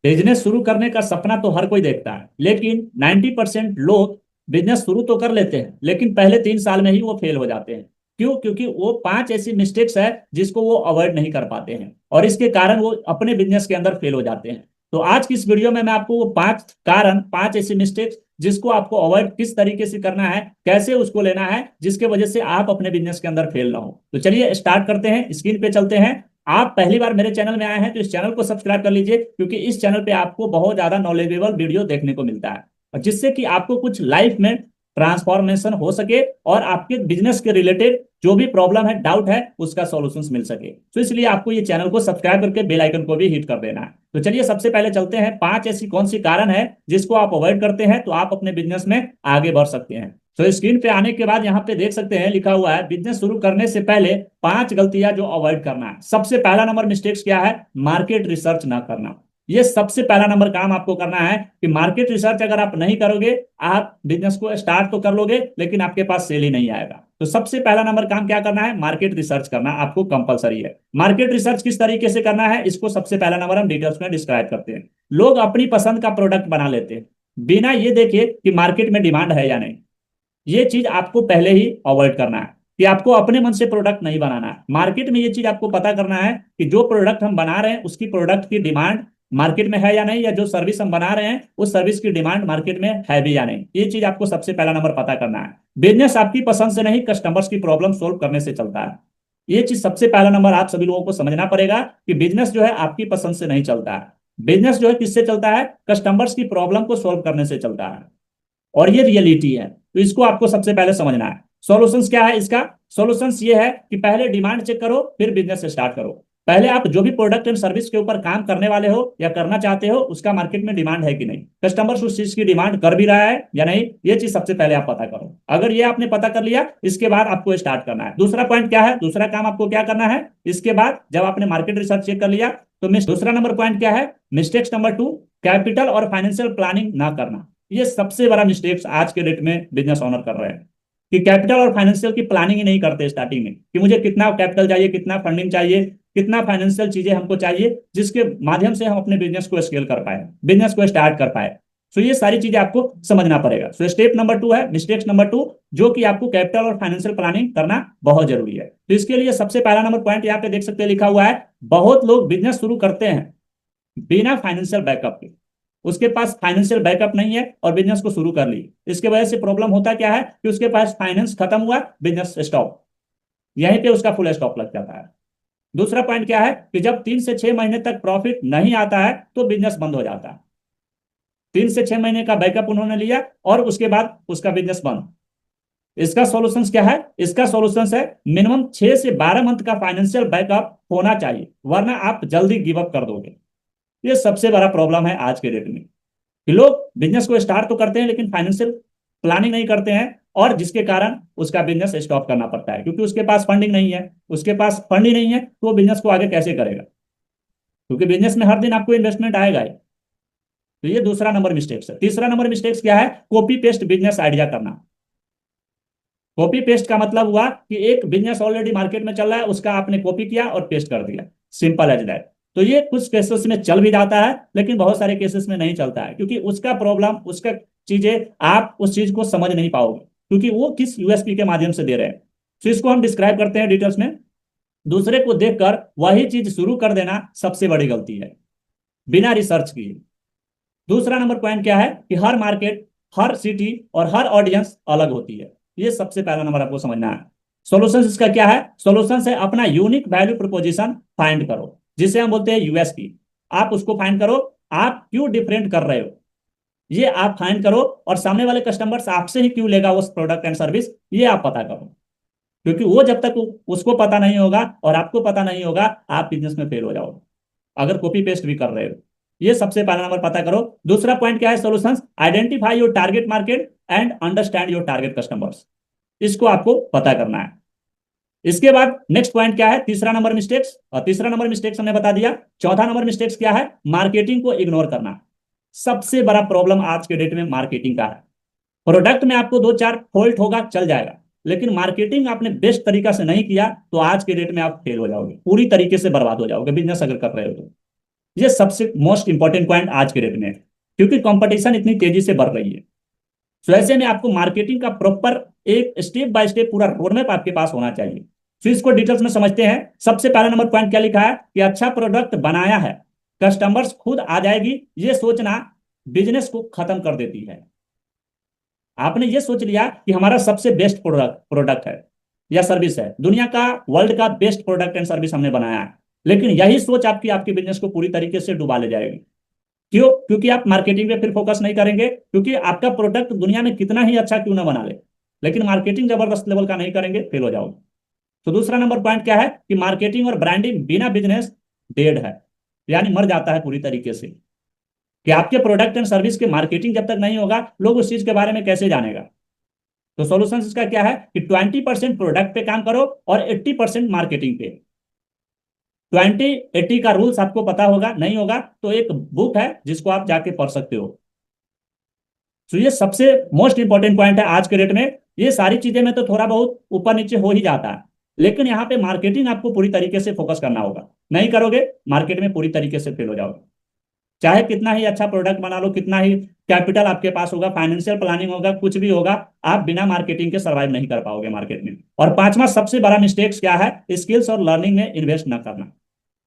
Business शुरू करने का सपना तो हर कोई देखता है, लेकिन 90% लोग बिजनेस शुरू तो कर लेते हैं लेकिन पहले 3 साल में ही वो फेल हो जाते हैं। क्यों? क्योंकि वो 5 ऐसी मिस्टेक्स है जिसको वो अवॉइड नहीं कर पाते हैं और इसके कारण वो अपने बिजनेस के अंदर फेल हो जाते हैं। तो आज की इस वीडियो में मैं आपको वो 5 कारण, 5 ऐसी मिस्टेक्स जिसको आपको अवॉइड किस तरीके से करना है, कैसे उसको लेना है जिसके वजह से आप अपने बिजनेस के अंदर फेल ना हो। तो चलिए स्टार्ट करते हैं, स्क्रीन पे चलते हैं। आप पहली बार मेरे चैनल में आए हैं तो इस चैनल को सब्सक्राइब कर लीजिए, क्योंकि इस चैनल पे आपको बहुत ज्यादा नॉलेजेबल वीडियो देखने को मिलता है और जिससे कि आपको कुछ लाइफ में ट्रांसफॉर्मेशन हो सके और आपके बिजनेस के रिलेटेड जो भी प्रॉब्लम है, डाउट है, उसका सॉल्यूशंस मिल सके। तो इसलिए आपको ये चैनल को सब्सक्राइब करके बेल आइकन को भी हिट कर देना है। तो चलिए सबसे पहले चलते हैं, 5 ऐसी कौन सी कारण है जिसको आप अवॉइड करते हैं तो आप अपने बिजनेस में आगे बढ़ सकते हैं। तो स्क्रीन पे आने के बाद यहाँ पे देख सकते हैं लिखा हुआ है बिजनेस शुरू करने से पहले 5 गलतियां जो अवॉइड करना है। सबसे पहला नंबर मिस्टेक्स क्या है? मार्केट रिसर्च ना करना। ये सबसे पहला नंबर काम आपको करना है कि मार्केट रिसर्च अगर आप नहीं करोगे, आप बिजनेस को स्टार्ट तो कर लोगे लेकिन आपके पास सेल ही नहीं आएगा। तो सबसे पहला नंबर काम क्या करना है? मार्केट रिसर्च करना आपको कंपलसरी है। मार्केट रिसर्च किस तरीके से करना है, इसको सबसे पहला नंबर हम डिटेल्स में डिस्क्राइब करते हैं। लोग अपनी पसंद का प्रोडक्ट बना लेते हैं बिना ये देखे कि मार्केट में डिमांड है या नहीं। ये चीज आपको पहले ही अवॉइड करना है कि आपको अपने मन से प्रोडक्ट नहीं बनाना है। मार्केट में ये चीज आपको पता करना है कि जो प्रोडक्ट हम बना रहे हैं उसकी प्रोडक्ट की डिमांड मार्केट में है या नहीं, या जो सर्विस हम बना रहे हैं उस सर्विस की डिमांड मार्केट में है भी या नहीं। ये चीज आपको सबसे पहला नंबर पता करना है। बिजनेस आपकी पसंद से नहीं, कस्टमर्स की प्रॉब्लम सोल्व करने से चलता है। ये चीज सबसे पहला नंबर आप सभी लोगों को समझना पड़ेगा कि बिजनेस जो है आपकी पसंद से नहीं चलता है। बिजनेस जो है किससे चलता है? कस्टमर्स की प्रॉब्लम को सोल्व करने से चलता है और ये रियलिटी है। तो इसको आपको सबसे पहले समझना है। सॉल्यूशंस क्या है इसका? सॉल्यूशंस ये है कि पहले डिमांड चेक करो, फिर बिजनेस स्टार्ट करो। पहले आप जो भी प्रोडक्ट एंड सर्विस के ऊपर काम करने वाले हो या करना चाहते हो उसका मार्केट में डिमांड है कि नहीं, कस्टमर्स उस चीज की डिमांड कर भी रहा है या नहीं, ये चीज सबसे पहले आप पता करो। अगर ये आपने पता कर लिया, इसके बाद आपको स्टार्ट करना है। दूसरा पॉइंट क्या है? दूसरा काम आपको क्या करना है इसके बाद जब आपने मार्केट रिसर्च चेक कर लिया तो दूसरा नंबर पॉइंट क्या है? मिस्टेक्स नंबर 2, कैपिटल और फाइनेंशियल प्लानिंग ना करना। ये सबसे बड़ा मिस्टेक्स आज के डेट में बिजनेस ओनर कर रहे हैं कि कैपिटल और फाइनेंशियल की प्लानिंग ही नहीं करते स्टार्टिंग में कि मुझे कितना कैपिटल चाहिए, कितना फंडिंग चाहिए, कितना फाइनेंशियल चीजें हमको चाहिए जिसके माध्यम से हम अपने बिजनेस को स्केल कर पाए, बिजनेस को स्टार्ट कर पाए। सो ये सारी चीजें आपको समझना पड़ेगा। सो स्टेप नंबर 2 है मिस्टेक्स नंबर 2, जो कि आपको कैपिटल और फाइनेंशियल प्लानिंग करना बहुत जरूरी है। तो इसके लिए सबसे पहला नंबर पॉइंट यहाँ पे देख सकते हैं लिखा हुआ है, बहुत लोग बिजनेस शुरू करते हैं बिना फाइनेंशियल बैकअप के। उसके पास फाइनेंशियल बैकअप नहीं है और बिजनेस को शुरू कर ली। इसके वजह से प्रॉब्लम होता क्या है कि उसके पास फाइनेंस खत्म हुआ, बिजनेस स्टॉप, यहीं पे उसका फुल स्टॉप लग जाता है। दूसरा पॉइंट क्या है कि जब 3 से 6 महीने तक प्रॉफिट नहीं आता है तो बिजनेस बंद हो जाता है। 3 से 6 महीने का बैकअप उन्होंने लिया और उसके बाद उसका बिजनेस बंद। इसका सॉल्यूशंस क्या है? इसका सॉल्यूशंस है मिनिमम 6 से 12 मंथ का फाइनेंशियल बैकअप होना चाहिए, वरना आप जल्दी गिव अप कर दोगे। ये सबसे बड़ा प्रॉब्लम है आज के डेट में कि लोग बिजनेस को स्टार्ट तो करते हैं लेकिन फाइनेंशियल प्लानिंग नहीं करते हैं और जिसके कारण उसका बिजनेस स्टॉप करना पड़ता है, क्योंकि उसके पास फंडिंग नहीं है। उसके पास फंड ही नहीं है तो वो बिजनेस को आगे कैसे करेगा, क्योंकि बिजनेस में हर दिन आपको इन्वेस्टमेंट आएगा ही। तो ये दूसरा नंबर मिस्टेक्स है। तीसरा नंबर मिस्टेक्स क्या है? कॉपी पेस्ट बिजनेस आइडिया करना। कॉपी पेस्ट का मतलब हुआ कि एक बिजनेस ऑलरेडी मार्केट में चल रहा है, उसका आपने कॉपी किया और पेस्ट कर दिया, सिंपल एज दैट। तो ये कुछ केसेस में चल भी जाता है लेकिन बहुत सारे केसेस में नहीं चलता है, क्योंकि उसका प्रॉब्लम, उसका चीजें आप उस चीज को समझ नहीं पाओगे क्योंकि वो किस यूएसपी के माध्यम से दे रहे हैं। तो इसको हम डिस्क्राइब करते हैं डिटेल्स में। दूसरे को देखकर वही चीज शुरू कर देना सबसे बड़ी गलती है, बिना रिसर्च किए। दूसरा नंबर पॉइंट क्या है कि हर मार्केट, हर सिटी और हर ऑडियंस अलग होती है। ये सबसे पहला नंबर आपको समझना है। सॉल्यूशंस इसका क्या है? सॉल्यूशंस है अपना यूनिक वैल्यू प्रोपोजिशन फाइंड करो, जिसे हम बोलते हैं यूएसपी। आप उसको फाइंड करो, आप क्यों डिफरेंट कर रहे हो, ये आप फाइंड करो। और सामने वाले कस्टमर्स आपसे ही क्यों लेगा उस प्रोडक्ट एंड सर्विस, ये आप पता करो। क्योंकि वो जब तक उसको पता नहीं होगा और आपको पता नहीं होगा, आप बिजनेस में फेल हो जाओगे अगर कॉपी पेस्ट भी कर रहे हो। ये सबसे पहला नंबर पता करो। दूसरा पॉइंट क्या है? Solutions, identify your target market and understand your target customers. इसको आपको पता करना है। इसके बाद नेक्स्ट पॉइंट क्या है? तीसरा नंबर मिस्टेक्स, और तीसरा नंबर मिस्टेक्स हमने बता दिया। चौथा नंबर मिस्टेक्स क्या है? मार्केटिंग को इग्नोर करना। सबसे बड़ा प्रॉब्लम आज के डेट में मार्केटिंग का है। प्रोडक्ट में आपको 2 4 फॉल्ट होगा, चल जाएगा, लेकिन मार्केटिंग आपने बेस्ट तरीका से नहीं किया तो आज के डेट में आप फेल हो जाओगे, पूरी तरीके से बर्बाद हो जाओगे बिजनेस अगर कर रहे हो तो। ये सबसे मोस्ट इंपॉर्टेंट पॉइंट आज के डेट में है, क्योंकि कंपटीशन इतनी तेजी से बढ़ रही है। सो ऐसे में आपको मार्केटिंग का प्रॉपर एक स्टेप बाय स्टेप पूरा रोडमैप आपके पास होना चाहिए। तो इसको डिटेल्स में समझते हैं। सबसे पहला नंबर पॉइंट क्या लिखा है कि अच्छा प्रोडक्ट बनाया है, कस्टमर्स खुद आ जाएगी, ये सोचना बिजनेस को खत्म कर देती है। आपने ये सोच लिया कि हमारा सबसे बेस्ट प्रोडक्ट प्रोडक्ट है या सर्विस है, दुनिया का वर्ल्ड का बेस्ट प्रोडक्ट एंड सर्विस हमने बनाया है, लेकिन यही सोच आपकी आपके बिजनेस को पूरी तरीके से डुबा ले जाएगी। क्यों? क्योंकि आप मार्केटिंग पे फिर फोकस नहीं करेंगे, क्योंकि आपका प्रोडक्ट दुनिया में कितना ही अच्छा क्यों ना बना ले, लेकिन मार्केटिंग जबरदस्त लेवल का नहीं करेंगे, फेल हो जाओगे। तो दूसरा नंबर पॉइंट क्या है कि मार्केटिंग और ब्रांडिंग बिना बिजनेस डेड है, यानी मर जाता है पूरी तरीके से। कि आपके प्रोडक्ट एंड सर्विस के मार्केटिंग जब तक नहीं होगा, लोग उस चीज के बारे में कैसे जानेगा। तो सॉल्यूशन इसका क्या है कि 20% प्रोडक्ट पे काम करो और 80% मार्केटिंग पे। 20-80 का रूल्स आपको पता होगा, नहीं होगा तो एक बुक है जिसको आप जाके पढ़ सकते हो। तो ये सबसे मोस्ट इंपॉर्टेंट पॉइंट है आज के डेट में। ये सारी चीजें में तो थोड़ा बहुत ऊपर नीचे हो ही जाता है, लेकिन यहाँ पे मार्केटिंग आपको पूरी तरीके से फोकस करना होगा। नहीं करोगे, मार्केट में पूरी तरीके से फेल हो जाओगे। चाहे कितना ही अच्छा प्रोडक्ट बना लो, कितना ही कैपिटल आपके पास होगा, फाइनेंशियल प्लानिंग होगा, कुछ भी होगा, आप बिना मार्केटिंग के सर्वाइव नहीं कर पाओगे मार्केट में। और पांचवा सबसे बड़ा मिस्टेक्स क्या है, स्किल्स और लर्निंग में इन्वेस्ट न करना।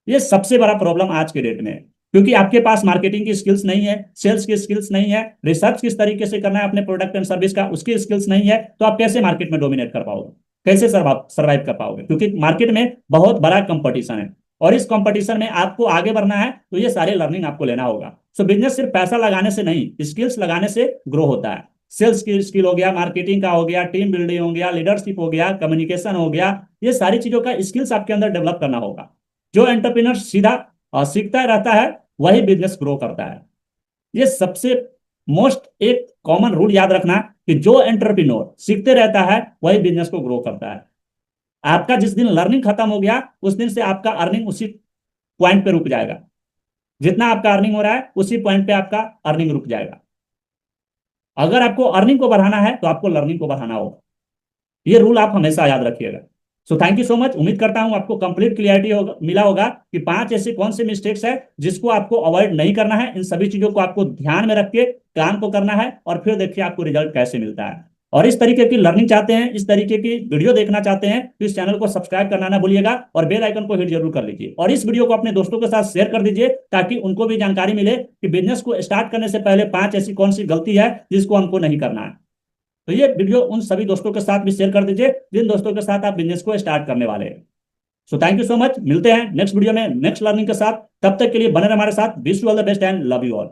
ये सबसे बड़ा प्रॉब्लम आज के डेट में है, क्योंकि आपके पास मार्केटिंग की स्किल्स नहीं है, सेल्स की स्किल्स नहीं है, रिसर्च किस तरीके से करना है अपने प्रोडक्ट एंड सर्विस का उसकी स्किल्स नहीं है, तो आप कैसे मार्केट में डोमिनेट कर पाओगे, कैसे सर्वाइव कर पाओगे? क्योंकि मार्केट में बहुत बड़ा कंपटीशन है, और इस कंपटीशन में आपको आगे बढ़ना है तो ये सारे लर्निंग आपको लेना होगा। सो बिजनेस सिर्फ पैसा लगाने से नहीं, स्किल्स लगाने से ग्रो होता है। सेल्स की स्किल हो गया, मार्केटिंग का हो गया, टीम बिल्डिंग हो गया, लीडरशिप हो गया, कम्युनिकेशन हो गया, ये सारी चीजों का स्किल्स आपके अंदर डेवलप करना होगा। जो एंटरप्रेन्योर सीधा सीखता रहता है वही बिजनेस ग्रो करता है। ये सबसे मोस्ट एक कॉमन रूल याद रखना कि जो एंटरप्रेन्योर सीखते रहता है वही बिजनेस को ग्रो करता है। आपका जिस दिन लर्निंग खत्म हो गया उस दिन से आपका अर्निंग उसी पॉइंट पे रुक जाएगा। जितना आपका अर्निंग हो रहा है उसी पॉइंट पे आपका अर्निंग रुक जाएगा। अगर आपको अर्निंग को बढ़ाना है तो आपको लर्निंग को बढ़ाना होगा। ये रूल आप हमेशा याद रखिएगा। So thank you so much. उम्मीद करता हूं आपको कंप्लीट क्लियरिटी होगा, मिला होगा कि पांच ऐसे कौन से मिस्टेक्स है जिसको आपको अवॉइड नहीं करना है। इन सभी चीजों को आपको ध्यान में रख के काम को करना है, और फिर देखिए आपको रिजल्ट कैसे मिलता है। और इस तरीके की लर्निंग चाहते हैं, इस तरीके की वीडियो देखना चाहते हैं, तो इस चैनल को सब्सक्राइब करना ना भूलिएगा और बेल आइकन को हिट जरूर कर लीजिए। और इस वीडियो को अपने दोस्तों के साथ शेयर कर दीजिए ताकि उनको भी जानकारी मिले कि बिजनेस को स्टार्ट करने से पहले पांच ऐसी कौन सी गलती है जिसको हमको नहीं करना है। तो ये वीडियो उन सभी दोस्तों के साथ भी शेयर कर दीजिए जिन दोस्तों के साथ आप बिजनेस को स्टार्ट करने वाले हैं। So thank you so much. मिलते हैं नेक्स्ट वीडियो में नेक्स्ट लर्निंग के साथ। तब तक के लिए बने रहे हमारे साथ। Wish you all the best and love you all.